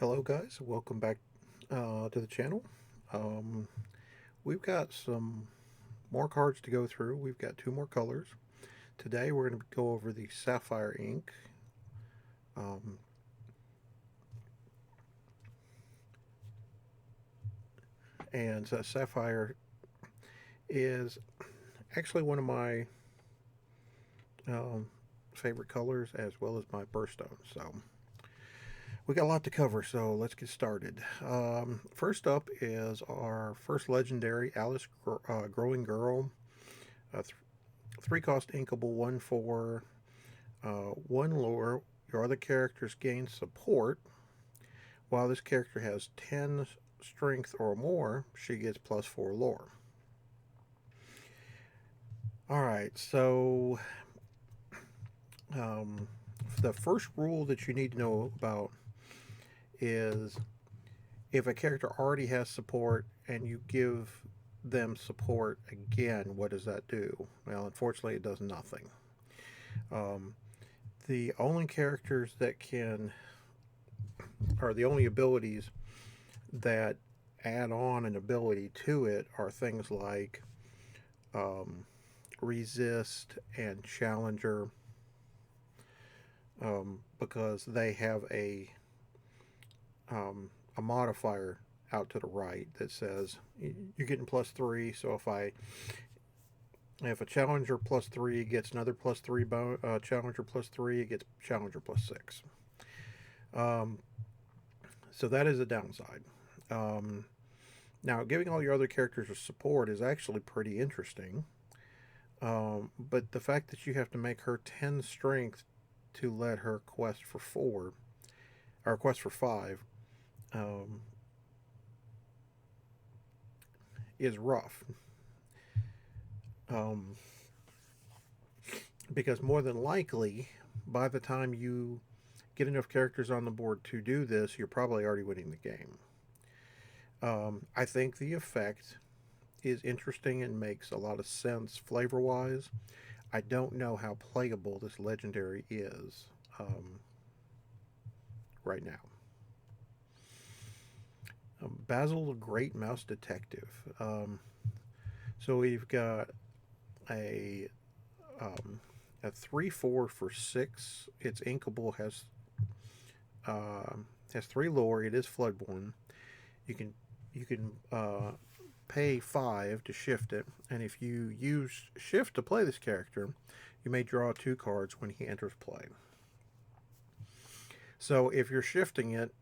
Hello guys, welcome back to the channel. Um, we've got some more cards to go through. We've got two more colors. Today we're going to go over the Sapphire Ink. Um, and Sapphire is actually one of my um, favorite colors as well as my birthstone. So we got a lot to cover, so let's get started. First up is our first legendary Alice Growing Girl. Uh, th- Three cost inkable, 1/4, one lore. Your other characters gain support. While this character has 10 strength or more, she gets +4 lore. Alright, so um, the first rule that you need to know about is if a character already has support and you give them support again, what does that do? Well, unfortunately, it does nothing. Um, the only characters that can, or the only abilities that add on an ability to it are things like um, resist and challenger, because they have a modifier out to the right that says you're getting +3. So if a challenger +3 gets another +3 challenger +3, it gets challenger +6. Um, so that is a downside. Um, Now, giving all your other characters a support is actually pretty interesting. But the fact that you have to make her 10 strength to let her quest for 4, or quest for 5, um, is rough. Um, because more than likely, by the time you get enough characters on the board to do this, you're probably already winning the game. I think the effect is interesting and makes a lot of sense flavor wise. I don't know how playable this legendary is right now. Basil the Great Mouse Detective. So we've got a um, a 3/4 for 6. It's inkable, uh, has 3 lore. It is Floodborn. You can you can pay 5 to shift it, and if you use shift to play this character, you may draw 2 cards when he enters play. So if you're shifting it,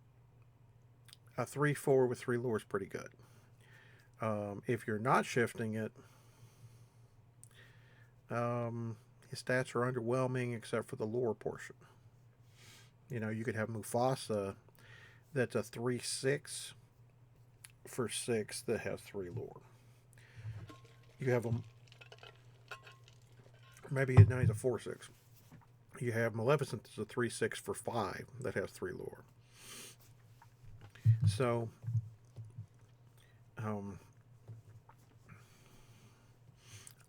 a 3/4 with 3 lore is pretty good. If you're not shifting it, his stats are underwhelming except for the lore portion. You know, you could have Mufasa that's a 3/6 for 6 that has 3 lore. You have him, maybe now he's a 4/6. You have Maleficent that's a 3/6 for 5 that has 3 lore. So, um,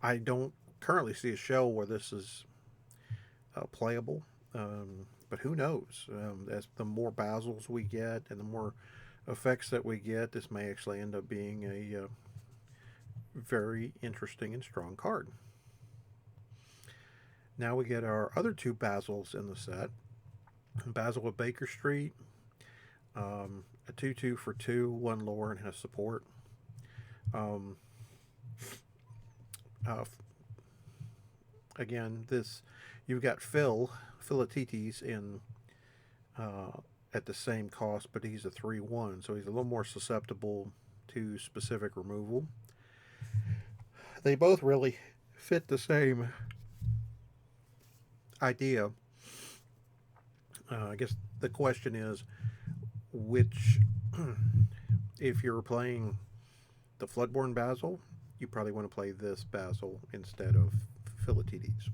I don't currently see a show where this is playable. But who knows? As the more basils we get and the more effects that we get, this may actually end up being a very interesting and strong card. Now we get our other two basils in the set. Basil of Baker Street, a 2/2 for 2, 1 lore, and has support. Um, uh, Again, this you've got Philatites in at the same cost, but he's a 3/1, so he's a little more susceptible to specific removal. They both really fit the same idea. I guess the question is which, if you're playing the Floodborn Basil, you probably want to play this Basil instead of Philatides.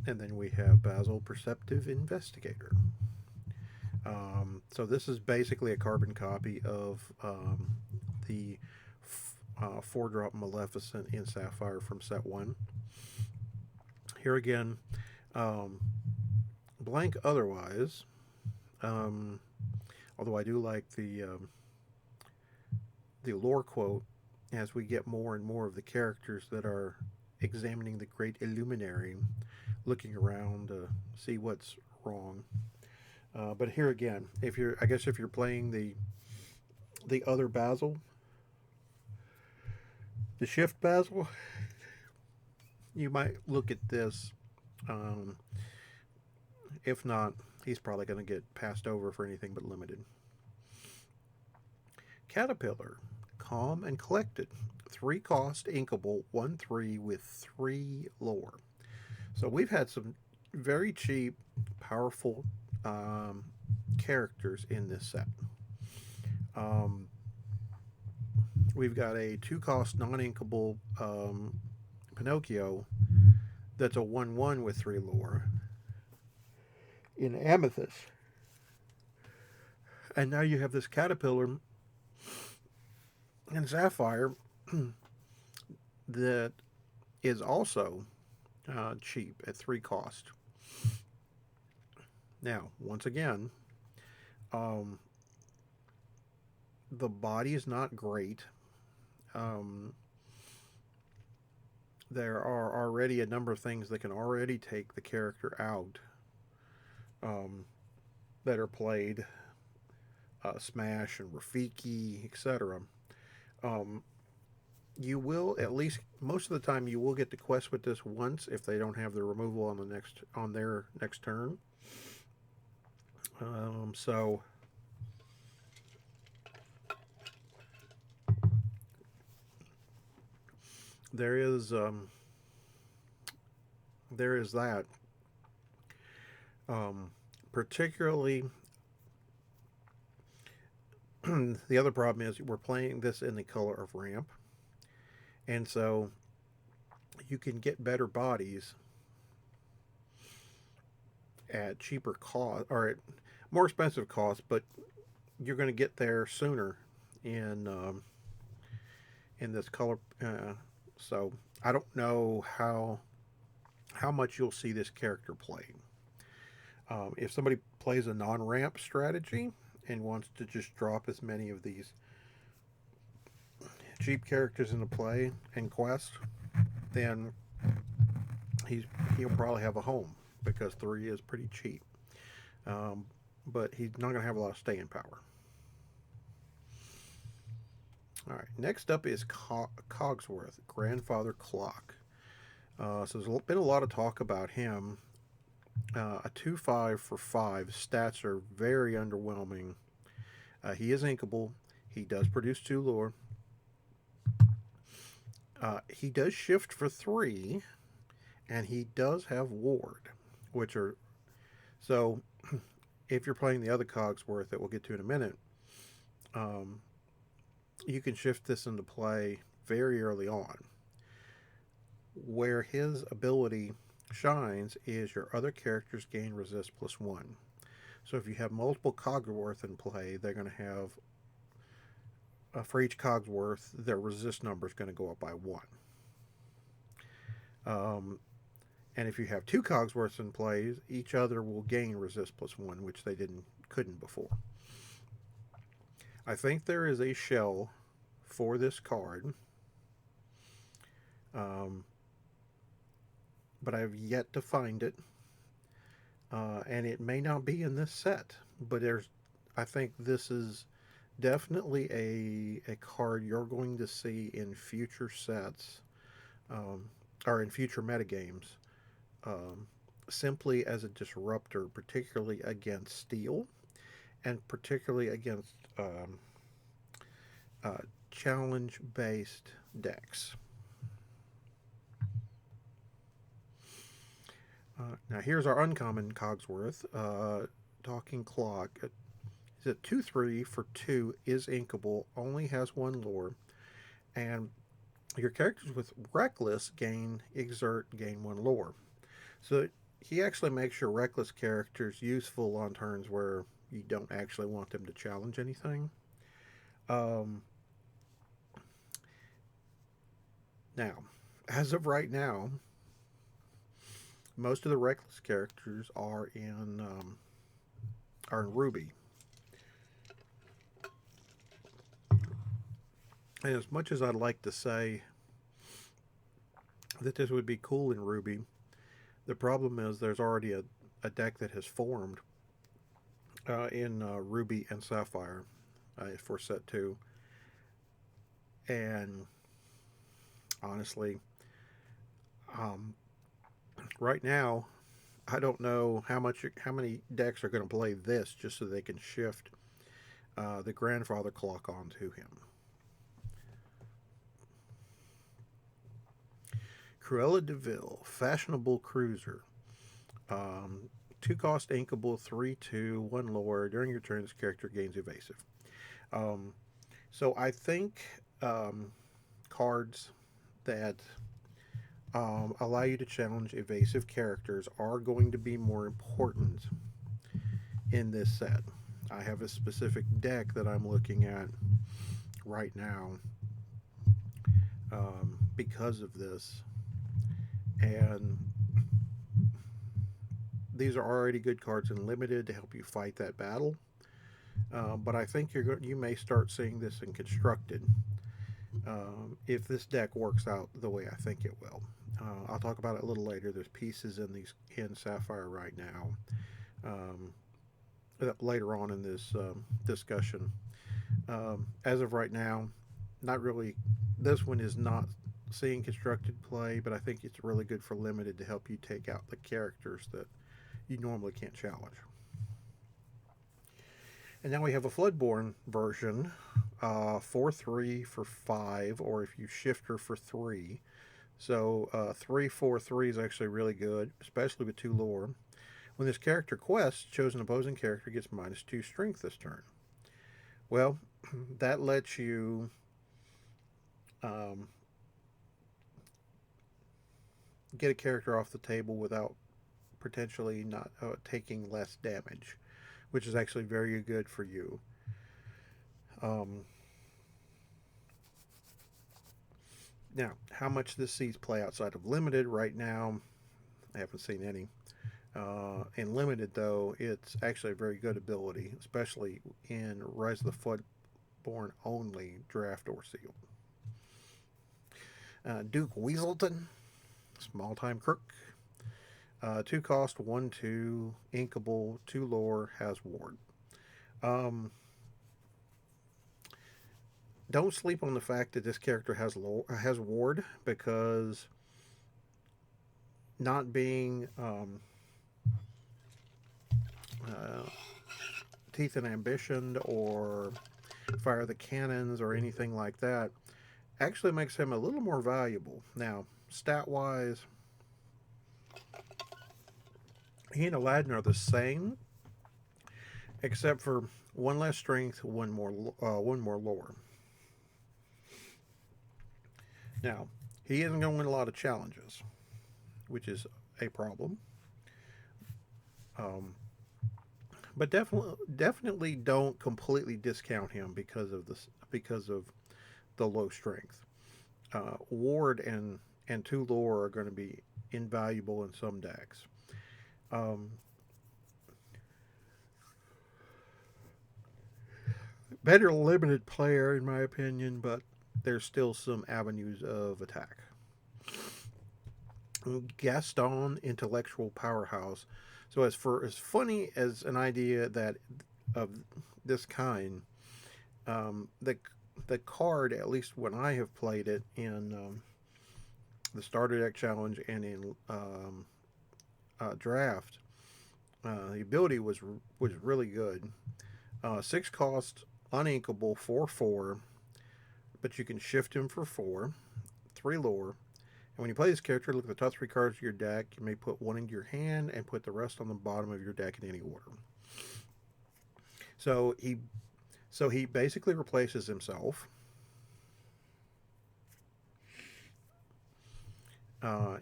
And then we have Basil Perceptive Investigator. So this is basically a carbon copy of the 4-drop Maleficent in Sapphire from set 1. Here again, blank otherwise, Um, Although I do like the lore quote as we get more and more of the characters that are examining the great Illuminary, looking around to see what's wrong. But here again, if you're, I guess if you're playing the other Basil, the shift Basil, you might look at this. Um, if not, he's probably going to get passed over for anything but limited. Caterpillar, calm and collected. 3 cost, inkable, 1 3 with 3 lore. So we've had some very cheap, powerful um, characters in this set. Um, we've got a 2 cost, non inkable Pinocchio that's a 1 1 with 3 lore in Amethyst. And now you have this Caterpillar in Sapphire that is also cheap at 3 cost. Now, once again, um, the body is not great. Um, there are already a number of things that can already take the character out um, that are played, Smash and Rafiki, etc. Um, you will at least most of the time you will get to quest with this once if they don't have the removal on their next turn. So there is that. Um, Particularly, the other problem is we're playing this in the color of ramp, and so you can get better bodies at cheaper cost or at more expensive cost, but you're going to get there sooner in in this color. So I don't know how much you'll see this character played. If somebody plays a non-ramp strategy and wants to just drop as many of these cheap characters into play and quest, then he'll probably have a home because 3 is pretty cheap. Um, but he's not going to have a lot of staying power. All right, next up is Cogsworth, Grandfather Clock. So there's been a lot of talk about him. A 2/5 for 5. Stats are very underwhelming. He is inkable. He does produce 2 lore. He does shift for 3, and he does have ward, which are so. If you're playing the other Cogsworth that we'll get to in a minute, um, you can shift this into play very early on. Where his ability shines is your other characters gain resist +1. So if you have multiple Cogsworth in play, they're going to have for each Cogsworth, their resist number is going to go up by 1. And if you have 2 Cogsworths in play, each other will gain resist +1, which they couldn't before. I think there is a shell for this card, but I've yet to find it, and it may not be in this set. But I think this is definitely a card you're going to see in future sets, or in future metagames, simply as a disruptor, particularly against steel, and particularly against challenge-based decks. Now here's our uncommon Cogsworth, Talking Clock. Is a 2/3 for 2, is inkable, only has 1 lore, and your characters with Reckless gain 1 lore. So he actually makes your Reckless characters useful on turns where you don't actually want them to challenge anything. Now, as of right now, most of the Reckless characters are in or in Ruby. And as much as I'd like to say that this would be cool in Ruby, the problem is there's already a deck that has formed in Ruby and Sapphire for set 2. And honestly, um, right now, I don't know how many decks are going to play this just so they can shift the grandfather clock onto him. Cruella de Vil, fashionable cruiser. 2 cost inkable, 3/2, 1 lore. During your turn, this character gains evasive. So I think cards that allow you to challenge evasive characters are going to be more important in this set. I have a specific deck that I'm looking at right now because of this. And these are already good cards in limited to help you fight that battle. But I think you may start seeing this in constructed if this deck works out the way I think it will. I'll talk about it a little later. There's pieces in Sapphire right now. Later on in this discussion. As of right now, not really. This one is not seeing constructed play, but I think it's really good for limited to help you take out the characters that you normally can't challenge. And now we have a Floodborn version, 4/3 for 5, or if you shift her for 3. So 3/4/3 is actually really good, especially with 2 lore. When this character quests, chosen opposing character gets -2 strength this turn. Well, that lets you get a character off the table without potentially not taking less damage, which is actually very good for you. Now, how much this sees play outside of limited right now, I haven't seen any. In limited, though, it's actually a very good ability, especially in Rise of the Floodborn only draft or sealed. Duke Weaselton, small time crook. 2 cost, 1/2, inkable, 2 lore, has ward. Don't sleep on the fact that this character has ward, because not being Teeth and Ambition or Fire the Cannons or anything like that actually makes him a little more valuable. Now, stat-wise, he and Aladdin are the same, except for 1 less strength, 1 more lore. Now, he isn't going to win a lot of challenges, which is a problem. But definitely don't completely discount him because of the low strength. Ward and 2 lore are going to be invaluable in some decks. Better limited player, in my opinion, but there's still some avenues of attack. Gaston, intellectual powerhouse. So as funny as an idea that of this kind, the card, at least when I have played it in the starter deck challenge and in draft, the ability was really good. 6 cost, uninkable, 4/4, but you can shift him for 4, 3 lore. And when you play this character, look at the top 3 cards of your deck. You may put 1 into your hand and put the rest on the bottom of your deck in any order. So he basically replaces himself.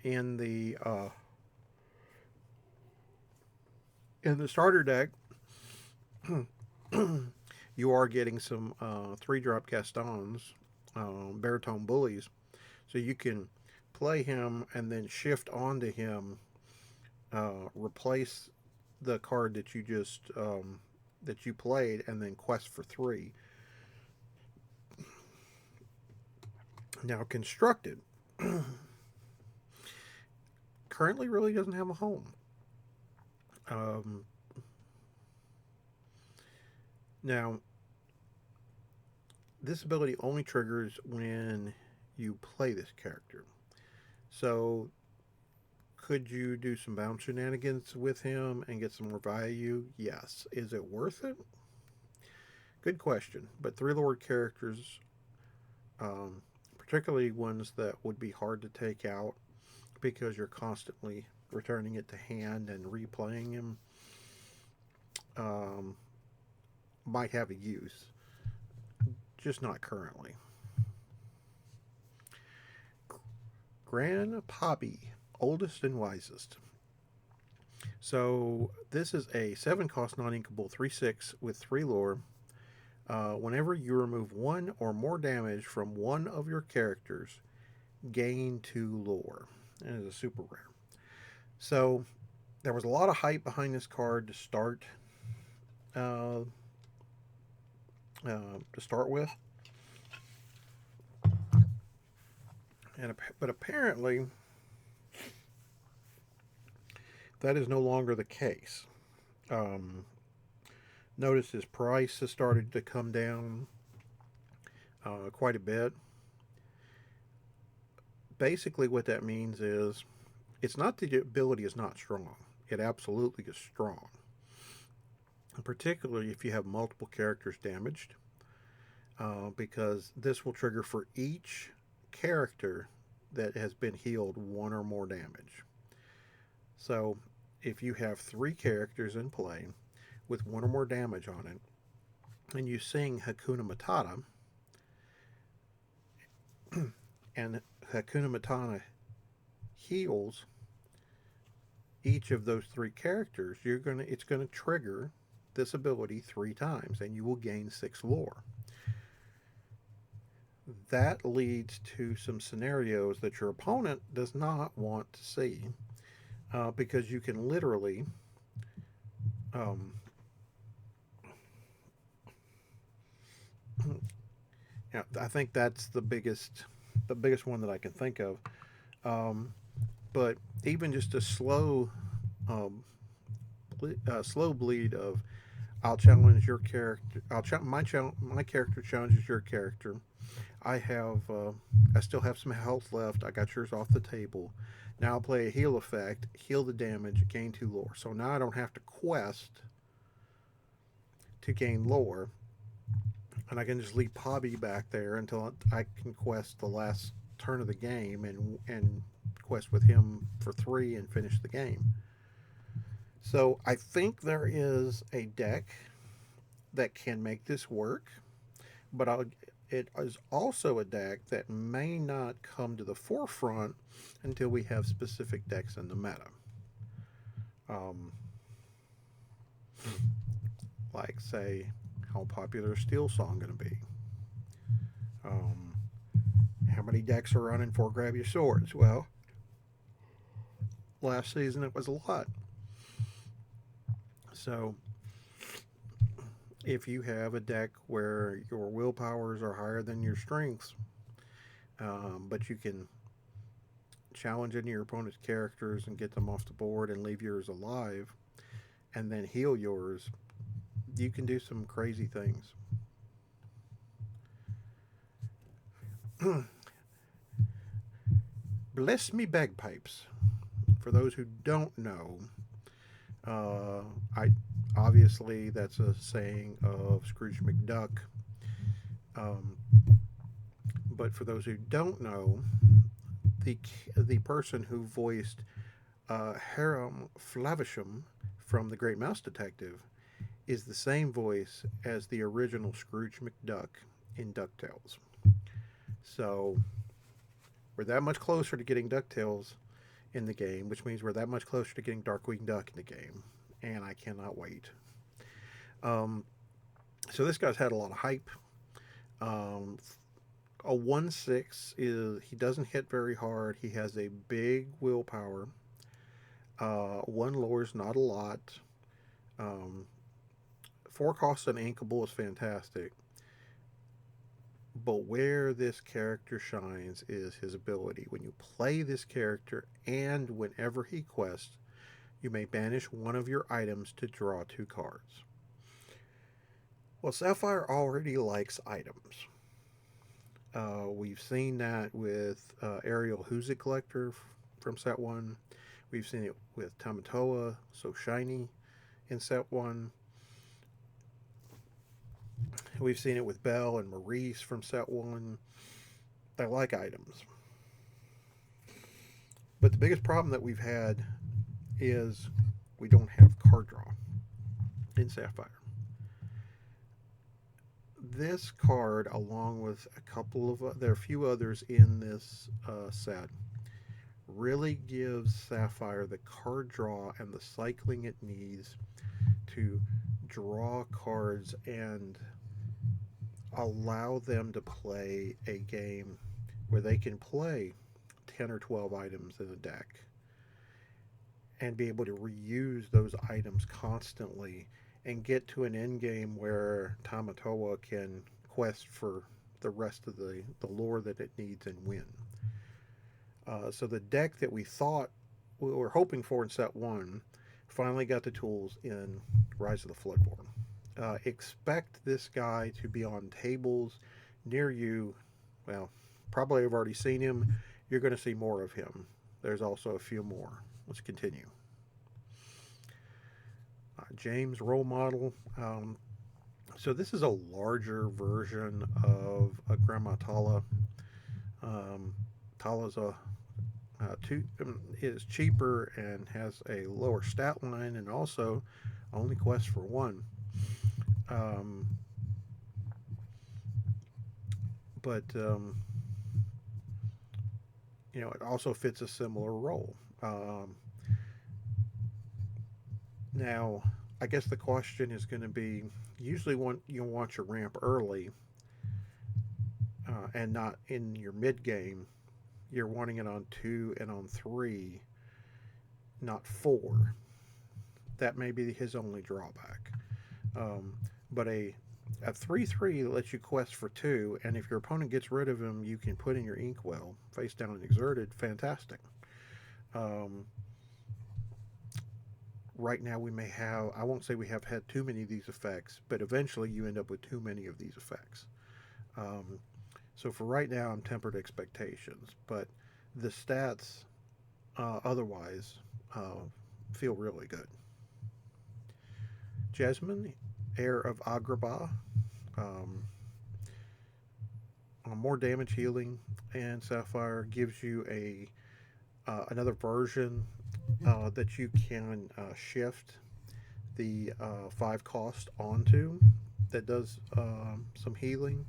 In the starter deck, you are getting some 3-drop Gastons, baritone bullies, so you can play him and then shift onto him, replace the card that you just that you played and then quest for 3. Now, Constructed currently really doesn't have a home. Um, Now, this ability only triggers when you play this character. So, could you do some bounce shenanigans with him and get some more value? Yes. Is it worth it? Good question. But Three Lord characters, um, particularly ones that would be hard to take out because you're constantly returning it to hand and replaying him, um, might have a use. Just not currently. Grandpappy, oldest and wisest. So this is a 7 cost non-inkable 3/6 with 3 lore. Whenever you remove 1 or more damage from one of your characters, gain 2 lore. And it is a super rare. So there was a lot of hype behind this card to start uh, with, but apparently that is no longer the case. Um, Notice his price has started to come down quite a bit. Basically, what that means is it's not that the ability is not strong. It absolutely is strong. And particularly if you have multiple characters damaged, because this will trigger for each character that has been healed 1 or more damage. So if you have 3 characters in play with 1 or more damage on it, and you sing Hakuna Matata, and Hakuna Matata heals each of those 3 characters, it's gonna trigger this ability 3 times, and you will gain 6 lore. That leads to some scenarios that your opponent does not want to see, because you can literally um, yeah, I think that's the biggest one that I can think of. Um, but even just a slow bleed of I'll challenge your character. My character challenges your character. I still have some health left. I got yours off the table. Now I'll play a heal effect, heal the damage, gain 2 lore. So now I don't have to quest to gain lore, and I can just leave Pobby back there until I can quest the last turn of the game and quest with him for 3 and finish the game. So I think there is a deck that can make this work, but it is also a deck that may not come to the forefront until we have specific decks in the meta. Um, like, say, how popular is Steel Song going to be? Um, how many decks are running for Grab Your Swords? Well, last season it was a lot. So, if you have a deck where your willpowers are higher than your strengths, but you can challenge any of your opponent's characters and get them off the board and leave yours alive, and then heal yours, you can do some crazy things. Bless me bagpipes. For those who don't know, I obviously that's a saying of Scrooge McDuck. Um, but for those who don't know, the person who voiced Hiram Flavisham from The Great Mouse Detective is the same voice as the original Scrooge McDuck in DuckTales. So we're that much closer to getting DuckTales in the game, which means we're that much closer to getting Darkwing Duck in the game, and I cannot wait. So this guy's had a lot of hype. A 1/6 is he doesn't hit very hard. He has a big willpower. 1 lore is not a lot. 4 cost and inkable is fantastic. But where this character shines is his ability. When you play this character and whenever he quests, you may banish one of your items to draw 2 cards. Well, Sapphire already likes items. We've seen that with Ariel Who's It Collector from set 1. We've seen it with Tamatoa, So Shiny in set 1. We've seen it with Belle and Maurice from set 1. They like items. But the biggest problem that we've had is we don't have card draw in Sapphire. This card, along with a couple of there are a few others in this set, really gives Sapphire the card draw and the cycling it needs to draw cards and allow them to play a game where they can play 10 or 12 items in a deck and be able to reuse those items constantly and get to an end game where Tamatoa can quest for the rest of the lore that it needs and win. So the deck that we thought we were hoping for in set 1 finally got the tools in Rise of the Floodborn. Expect this guy to be on tables near you. Well, probably have already seen him. You're going to see more of him. There's also a few more. Let's continue. James role model. So this is a larger version of a Grandma Tala. Tala's is cheaper and has a lower stat line and also only quests for 1. But it also fits a similar role. Now, I guess the question is going to be: usually, you want your ramp early, and not in your mid game. You're wanting it on 2 and on 3, not 4. That may be his only drawback. But a 3/3 lets you quest for 2, and if your opponent gets rid of him, you can put in your Inkwell, face down and exerted. Fantastic. Right now we may have, I won't say we have had too many of these effects, but eventually you end up with too many of these effects. So for right now, I'm tempered expectations, but the stats otherwise feel really good. Jasmine, Heir of Agrabah, more damage healing, and Sapphire gives you another version that you can shift the 5 cost onto that does some healing,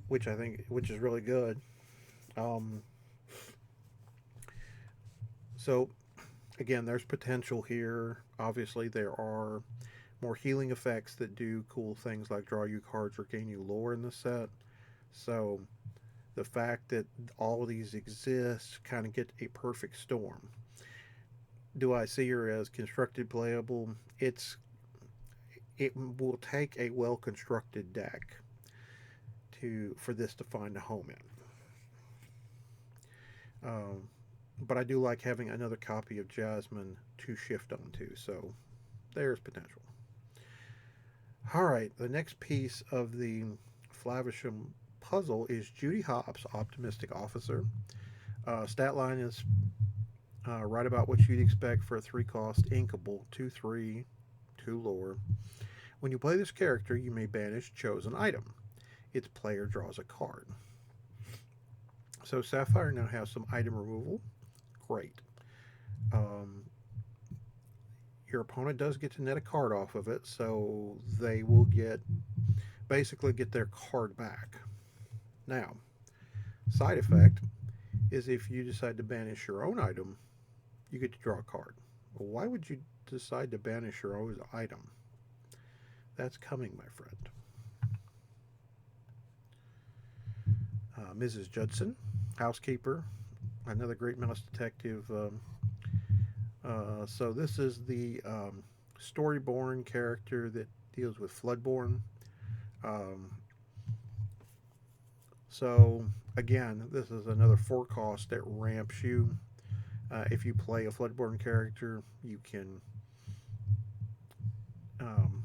which is really good. So again, there's potential here. Obviously, there are more healing effects that do cool things like draw you cards or gain you lore in the set. So the fact that all of these exist kind of get a perfect storm. Do I see her as constructed playable? It will take a well constructed deck for this to find a home in. But I do like having another copy of Jasmine to shift onto, so there's potential. All right, the next piece of the Flavisham puzzle is Judy Hopps, Optimistic Officer. Stat line is right about what you'd expect for a 3 cost inkable, 2/3, 2 lore. When you play this character, you may banish chosen item. Its player draws a card. So Sapphire now has some item removal. Great. Your opponent does get to net a card off of it, so they will basically get their card back. Now, side effect is if you decide to banish your own item, you get to draw a card. Well, why would you decide to banish your own item? That's coming, my friend. Mrs. Judson, housekeeper, another great mouse detective. So this is the Storyborn character that deals with Floodborn. Um, so again, this is another 4 cost that ramps you. If you play a Floodborn character, you can um,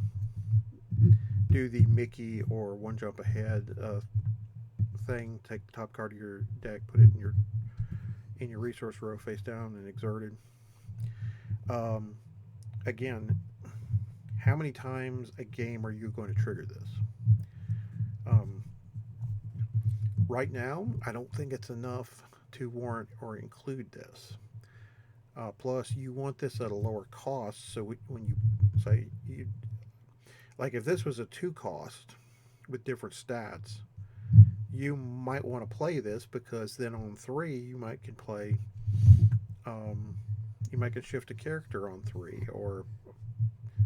do the Mickey or one jump ahead thing. Take the top card of your deck, put it in your resource row face down, and exert it. Um, Again, how many times a game are you going to trigger this? Um, right now, I don't think it's enough to warrant or include this. Plus, you want this at a lower cost, so when you say you like, if this was a 2 cost with different stats, you might want to play this because then on 3 you might can play. Um, you might can shift a character on 3 or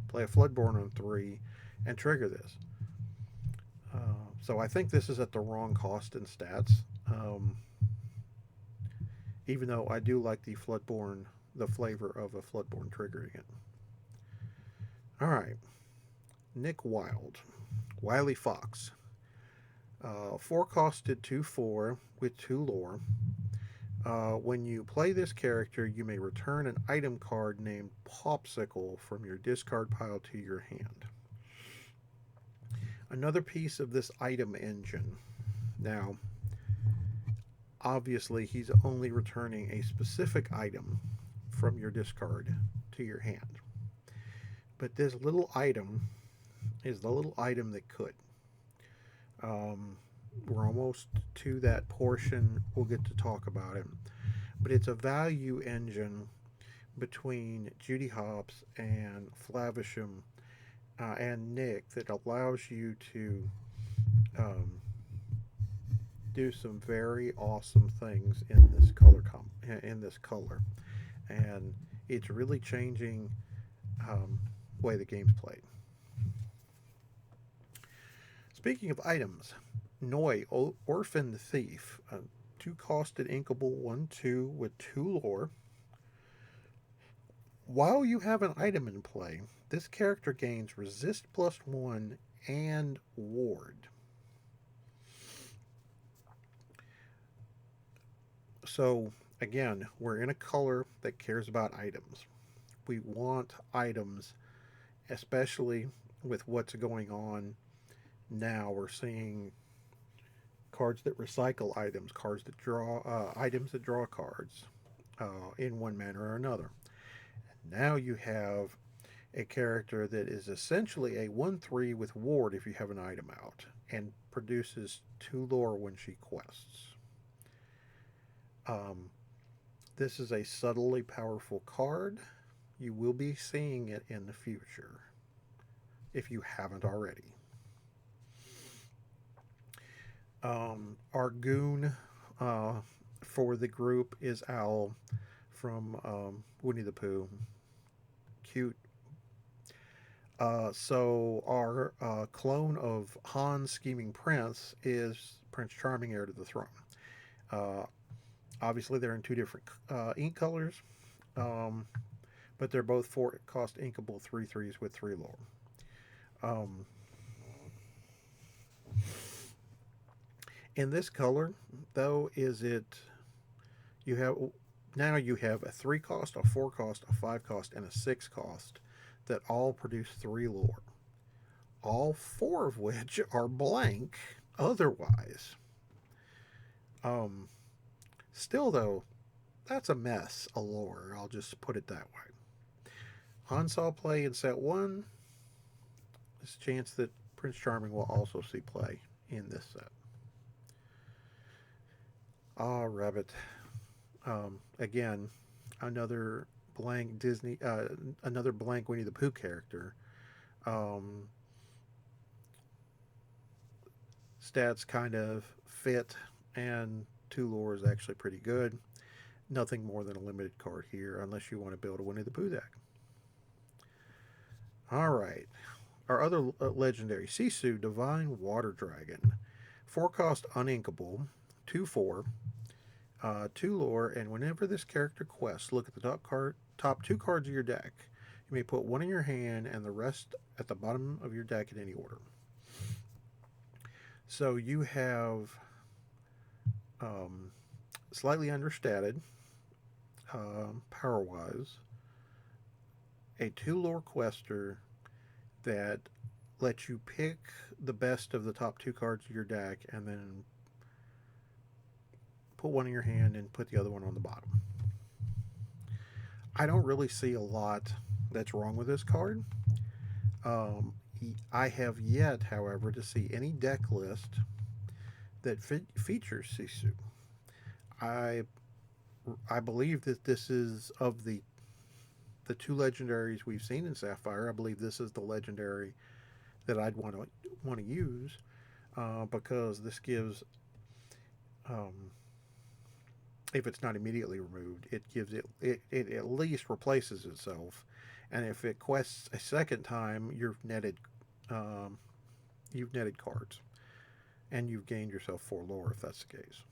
play a Floodborn on 3 and trigger this. So I think this is at the wrong cost in stats. Um, Even though I do like the flavor of a Floodborn triggering it. All right, Nick Wild, Wily Fox. 4 costed 2/4 with 2 lore. When you play this character, you may return an item card named Popsicle from your discard pile to your hand. Another piece of this item engine. Now, obviously, he's only returning a specific item from your discard to your hand. But this little item is the little item that could. Um, we're almost to that portion. We'll get to talk about it. But it's a value engine between Judy Hopps and Flavisham and Nick that allows you to um, do some very awesome things in this in this color, and it's really changing way the game's played. Speaking of items, Noi, Orphan Thief, 2 costed inkable 1/2 with 2 lore. While you have an item in play, this character gains resist +1 and ward. So, again, we're in a color that cares about items. We want items, especially with what's going on now. We're seeing cards that recycle items, cards that draw items that draw cards in one manner or another. Now you have a character that is essentially a 1/3 with ward if you have an item out, and produces 2 lore when she quests. Um, this is a subtly powerful card. You will be seeing it in the future if you haven't already. Our goon for the group is Owl from Winnie the Pooh. Cute. So our clone of Han's scheming prince is Prince Charming, heir to the throne. Uh, Obviously, they're in 2 different ink colors, um, but they're both 4 cost inkable 3/3s with 3 lore. Um, in this color, though, is it you have now you have a 3 cost, a 4 cost, a 5 cost, and a 6 cost that all produce 3 lore. All 4 of which are blank otherwise. Um, Still, though, that's a mess, a lore. I'll just put it that way. Han saw play in set 1. There's a chance that Prince Charming will also see play in this set. Ah, Rabbit. Again, another blank another blank Winnie the Pooh character. Um, Stats kind of fit, and 2 lore is actually pretty good. Nothing more than a limited card here, unless you want to build a Winnie the Pooh deck. All right. Our other legendary, Sisu, Divine Water Dragon. 4 cost uninkable, 2/4, 2 lore, and whenever this character quests, look at the top 2 cards of your deck. You You may put one in your hand and the rest at the bottom of your deck in any order. So you have slightly understated power wise, a 2 lore quester that lets you pick the best of the top 2 cards of your deck and then put one in your hand and put the other one on the bottom. I don't really see a lot that's wrong with this card. I have yet, however, to see any deck list that features Sisu. I I believe that this is of the 2 legendaries we've seen in Sapphire. I believe this is the legendary that I'd want to use because this gives, um, if it's not immediately removed, it gives it at least replaces itself, and if it quests a second time, um, you've netted cards, and you've gained yourself 4 lore if that's the case.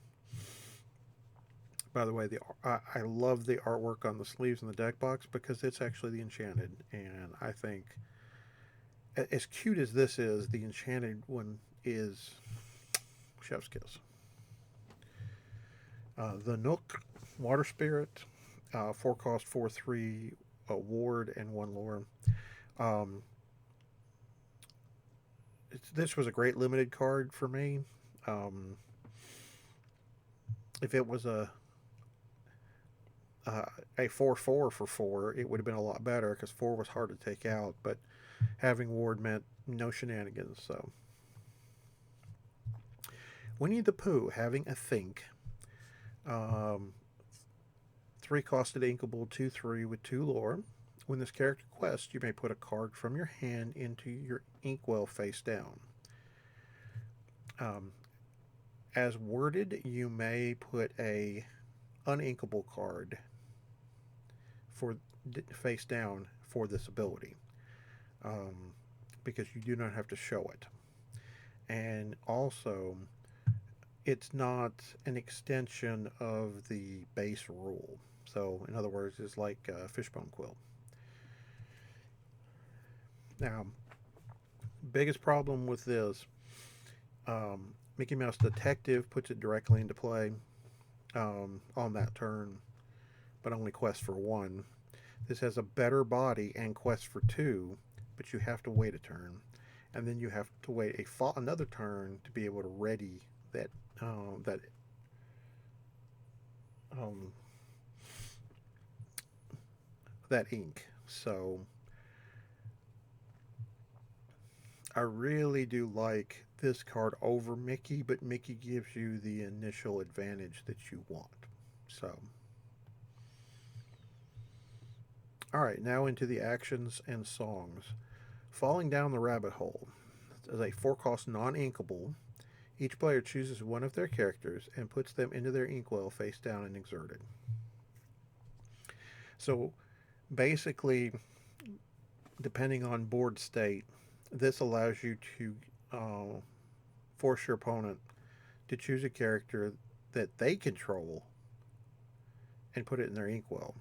By the way, I love the artwork on the sleeves and the deck box because it's actually the enchanted, and I think as cute as this is, the enchanted one is chef's kiss. The Nook, Water Spirit, 4 cost, 4/3, ward, and 1 lore. Um, this was a great limited card for me. Um, if it was a 4/4 for 4, it would have been a lot better because 4 was hard to take out, but having ward meant no shenanigans. So, Winnie the Pooh having a think. Um, 3 costed inkable 2/3 with 2 lore. When this character quests, you may put a card from your hand into your inkwell face down. Um, as worded, you may put a uninkable card for face down for this ability, um, because you do not have to show it. And also, it's not an extension of the base rule. So, in other words, it's like Fishbone Quill. Now, biggest problem with this, Mickey Mouse Detective puts it directly into play on that turn, but only quests for 1. This has a better body and quests for 2, but you have to wait a turn, and then you have to wait another turn to be able to ready that that um, that ink. So I really do like this card over Mickey, but Mickey gives you the initial advantage that you want. So, all right, now into the actions and songs. Falling Down the Rabbit Hole is a 4 cost non-inkable. Each player chooses one of their characters and puts them into their inkwell face down and exerted. So basically, depending on board state, this allows you to force your opponent to choose a character that they control and put it in their inkwell.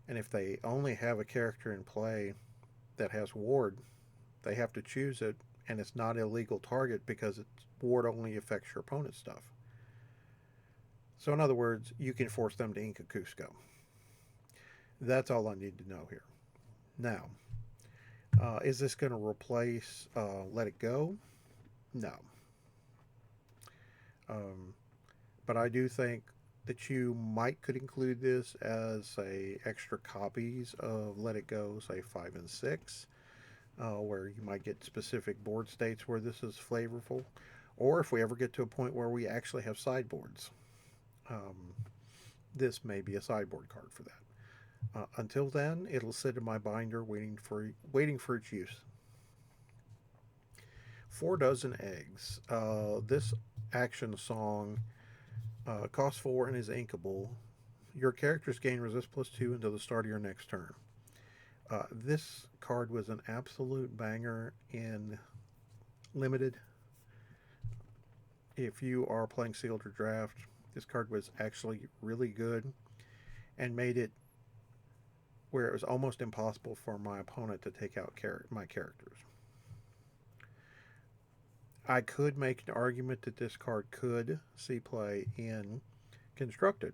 And if they only have a character in play that has ward, they have to choose it, and it's not a legal target because ward only affects your opponent's stuff. So in other words, you can force them to ink a Cusco. That's all I need to know here. Now, is this going to replace Let It Go? No. But I do think that you could include this as a extra copies of Let It Go, say 5 and 6, where you might get specific board states where this is flavorful, or if we ever get to a point where we actually have sideboards, this may be a sideboard card for that. Until then, it'll sit in my binder waiting for its use. 4 dozen eggs. This action song costs 4 and is inkable. Your characters gain resist +2 until the start of your next turn. This card was an absolute banger in limited. If you are playing sealed or draft, this card was actually really good and made it where it was almost impossible for my opponent to take out my characters. I could make an argument that this card could see play in Constructed,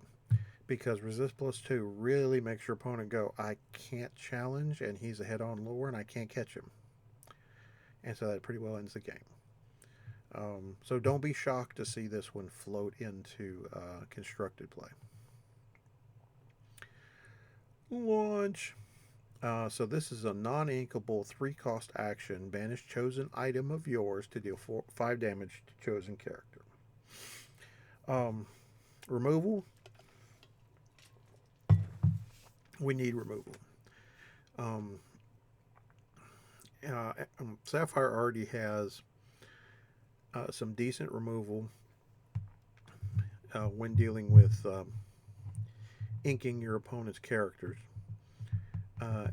because Resist plus 2 really makes your opponent go, I can't challenge, and he's a head on lure, and I can't catch him. And so that pretty well ends the game. So don't be shocked to see this one float into Constructed play. Launch. So this is a non-inkable 3-cost action. Banish chosen item of yours to deal 5 damage to chosen character. Removal. We need removal. Sapphire already has some decent removal when dealing with inking your opponent's characters.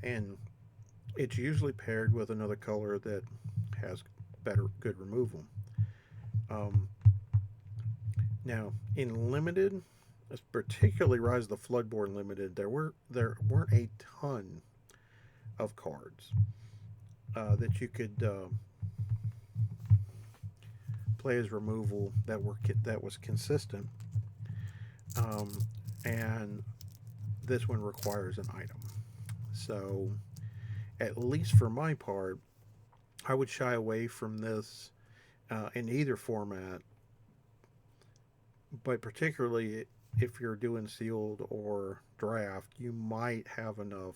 And it's usually paired with another color that has good removal. Now, in Limited, particularly Rise of the Floodborn Limited, there weren't a ton of cards that you could play as removal that was consistent, and this one requires an item. So, at least for my part, I would shy away from this in either format, but particularly if you're doing sealed or draft, you might have enough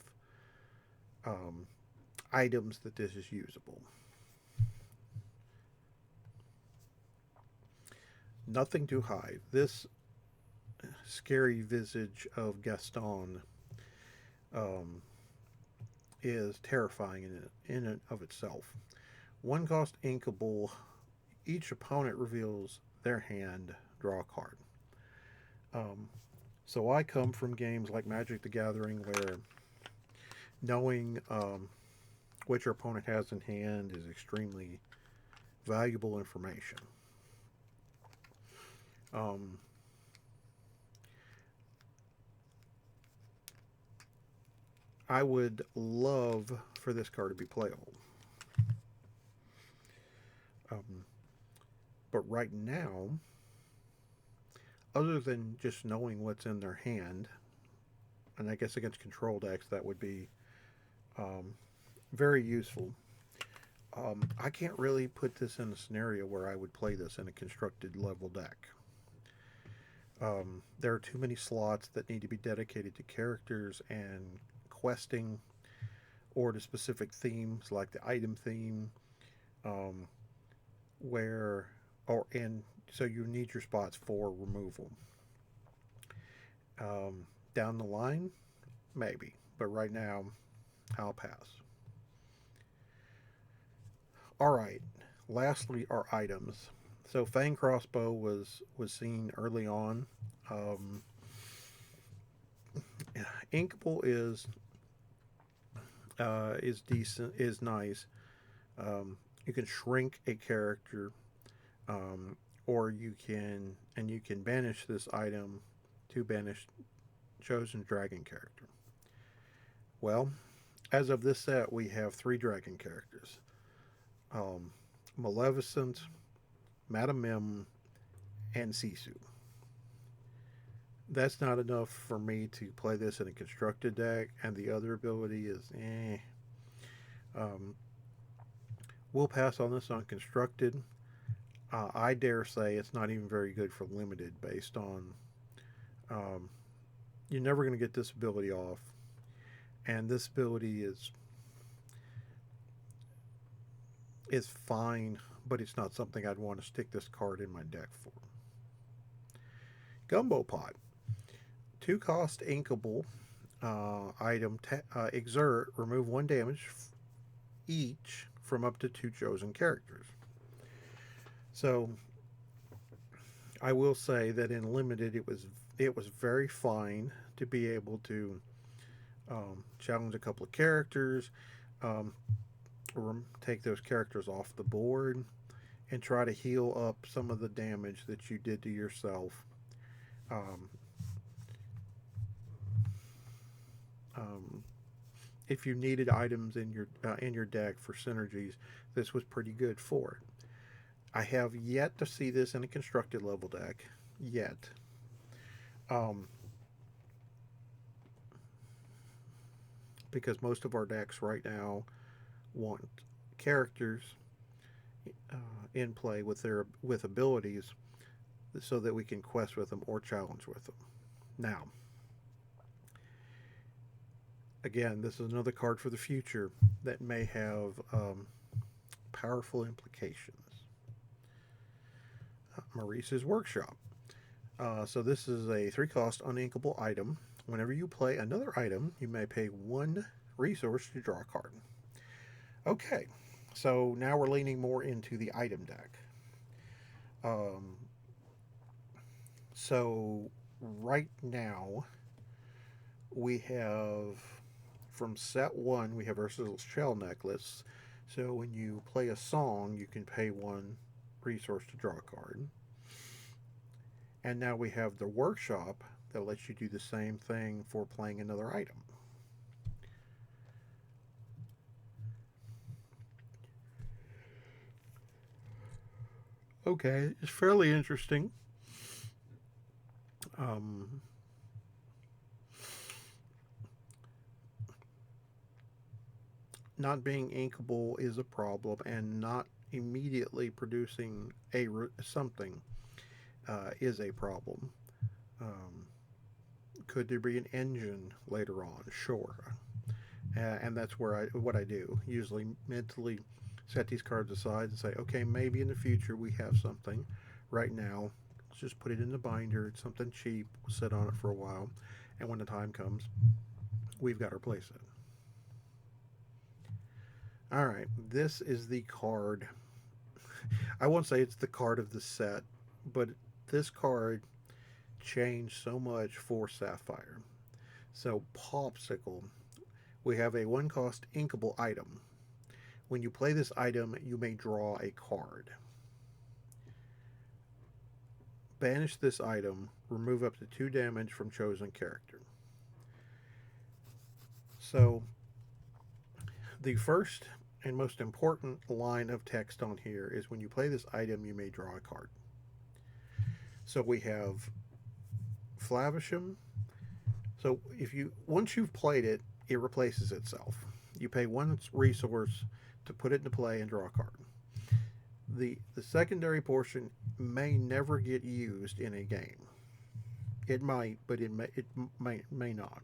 items that this is usable. Nothing to hide. This scary visage of Gaston is terrifying in and of itself. 1-cost inkable. Each opponent reveals their hand. Draw a card. So I come from games like Magic the Gathering where knowing what your opponent has in hand is extremely valuable information. I would love for this card to be playable. But right now, other than just knowing what's in their hand, and I guess against control decks that would be very useful. I can't really put this in a scenario where I would play this in a constructed level deck. There are too many slots that need to be dedicated to characters and questing, or to specific themes like the item theme, so you need your spots for removal. Down the line, maybe, but right now, I'll pass. All right. Lastly, our items. So Fang Crossbow was seen early on. Inkable is decent, is nice. You can shrink a character, or you can banish this item to banish chosen dragon character. Well, as of this set, we have 3 dragon characters: Maleficent, Madame Mim, and Sisu. That's not enough for me to play this in a constructed deck, and the other ability is we'll pass on this on constructed. I dare say it's not even very good for limited, based on you're never going to get this ability off, and this ability is fine, but it's not something I'd want to stick this card in my deck for. Gumbo Pot. 2-cost inkable item. Exert. Remove 1 damage each from up to 2 chosen characters. So I will say that in limited, it was very fine to be able to challenge a couple of characters, or take those characters off the board, and try to heal up some of the damage that you did to yourself. if you needed items in your deck for synergies, this was pretty good for it. I have yet to see this in a constructed level deck yet. Um, because most of our decks right now want characters in play with abilities so that we can quest with them or challenge with them. Now, again, this is another card for the future that may have powerful implications. Maurice's Workshop. So this is a 3-cost uninkable item. Whenever you play another item, you may pay 1 resource to draw a card. Okay, so now we're leaning more into the item deck. Um, so right now we have from set 1 we have Ursula's Shell Necklace. So when you play a song, you can pay 1 resource to draw a card. And now we have the Workshop that lets you do the same thing for playing another item. Okay, it's fairly interesting. Um, not being inkable is a problem, and not immediately producing something is a problem. Um, could there be an engine later on? Sure, and that's where what I do. Usually mentally set these cards aside and say, okay, maybe in the future we have something. Right now, let's just put it in the binder. It's something cheap. We'll sit on it for a while, and when the time comes, we've got to replace it. All right, this is the card. I won't say it's the card of the set, but this card changed so much for Sapphire. So, Popsicle, we have a 1-cost inkable item. When you play this item, you may draw a card. Banish this item, remove up to 2 damage from chosen character. So, the first and most important line of text on here is when you play this item, you may draw a card. So we have Flavisham. So once you've played it, it replaces itself. You pay 1 resource to put it into play and draw a card. The secondary portion may never get used in a game. It might, but it may not.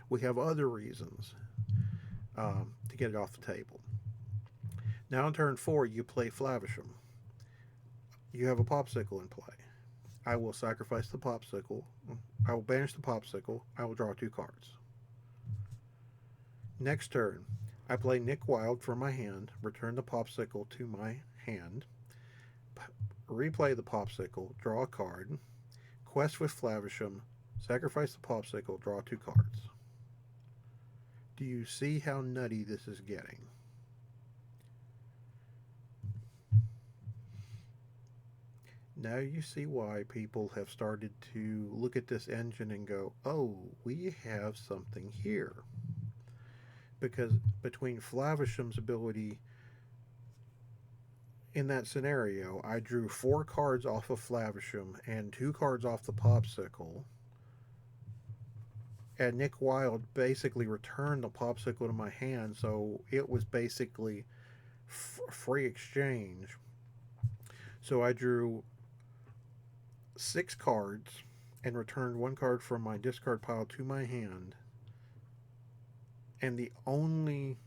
We have other reasons to get it off the table. Now in turn 4, you play Flavisham. You have a Popsicle in play. I will sacrifice the Popsicle. I will banish the Popsicle. I will draw 2 cards. Next turn, I play Nick Wild from my hand, return the Popsicle to my hand, replay the Popsicle, draw a card, quest with Flavisham, sacrifice the Popsicle, draw 2 cards. Do you see how nutty this is getting? Now you see why people have started to look at this engine and go, oh, we have something here. Because between Flavisham's ability in that scenario, I drew 4 cards off of Flavisham and 2 cards off the Popsicle. And Nick Wild basically returned the Popsicle to my hand, so it was basically free exchange. So I drew 6 cards and returned 1 card from my discard pile to my hand. And the only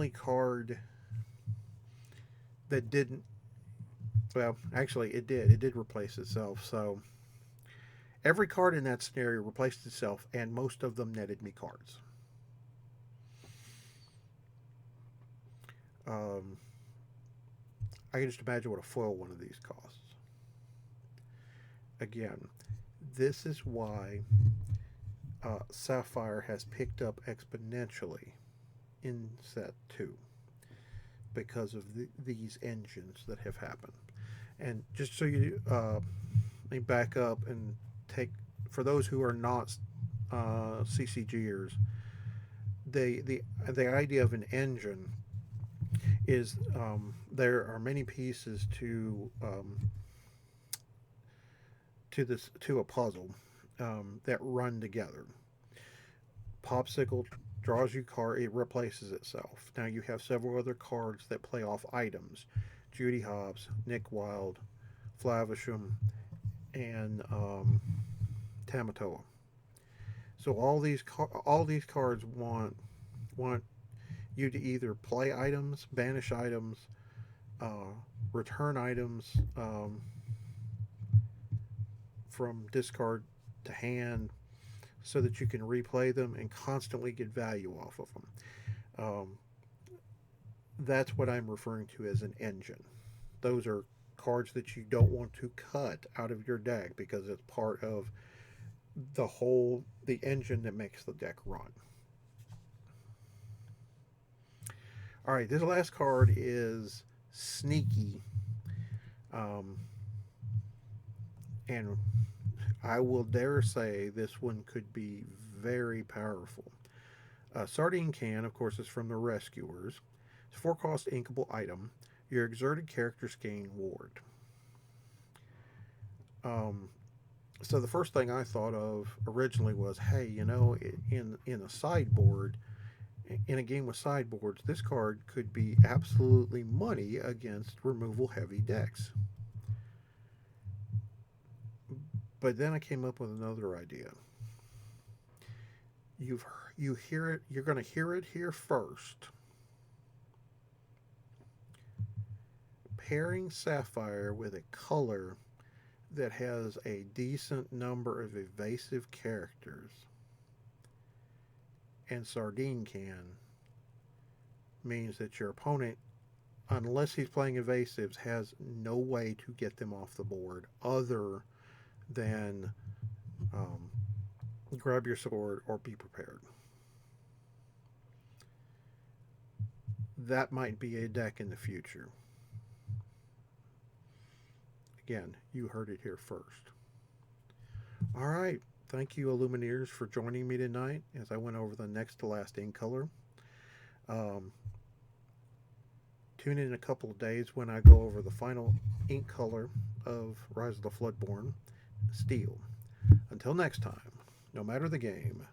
card that didn't, well, actually it did replace itself. So every card in that scenario replaced itself, and most of them netted me cards. I can just imagine what a foil one of these costs. Again, this is why Sapphire has picked up exponentially in set 2 because of these engines that have happened. And just so you let me back up and take for those who are not CCGers, the idea of an engine is there are many pieces to a puzzle that run together. Popsicle draws you card, it replaces itself. Now you have several other cards that play off items: Judy Hobbs, Nick Wilde, Flavisham, and Tamatoa. So all these cards want you to either play items, banish items, uh, return items from discard to hand, so that you can replay them and constantly get value off of them. Um, that's what I'm referring to as an engine. Those are cards that you don't want to cut out of your deck because it's part of the engine that makes the deck run. All right, this last card is sneaky, um, and I will dare say this one could be very powerful. Sardine Can, of course, is from the Rescuers. It's a 4 cost inkable item. Your exerted characters gain ward. Um, so the first thing I thought of originally was, hey, in a sideboard, in a game with sideboards, this card could be absolutely money against removal heavy decks. But then I came up with another idea. You hear it. You're going to hear it here first. Pairing Sapphire with a color that has a decent number of evasive characters, and Sardine Can means that your opponent, unless he's playing evasives, has no way to get them off the board other than um, grab your sword or be prepared. That might be a deck in the future. Again, you heard it here first. All right. Thank you, Illumineers, for joining me tonight as I went over the next to last ink color. Um, Tune in a couple of days when I go over the final ink color of Rise of the Floodborn, Steel. Until next time, no matter the game.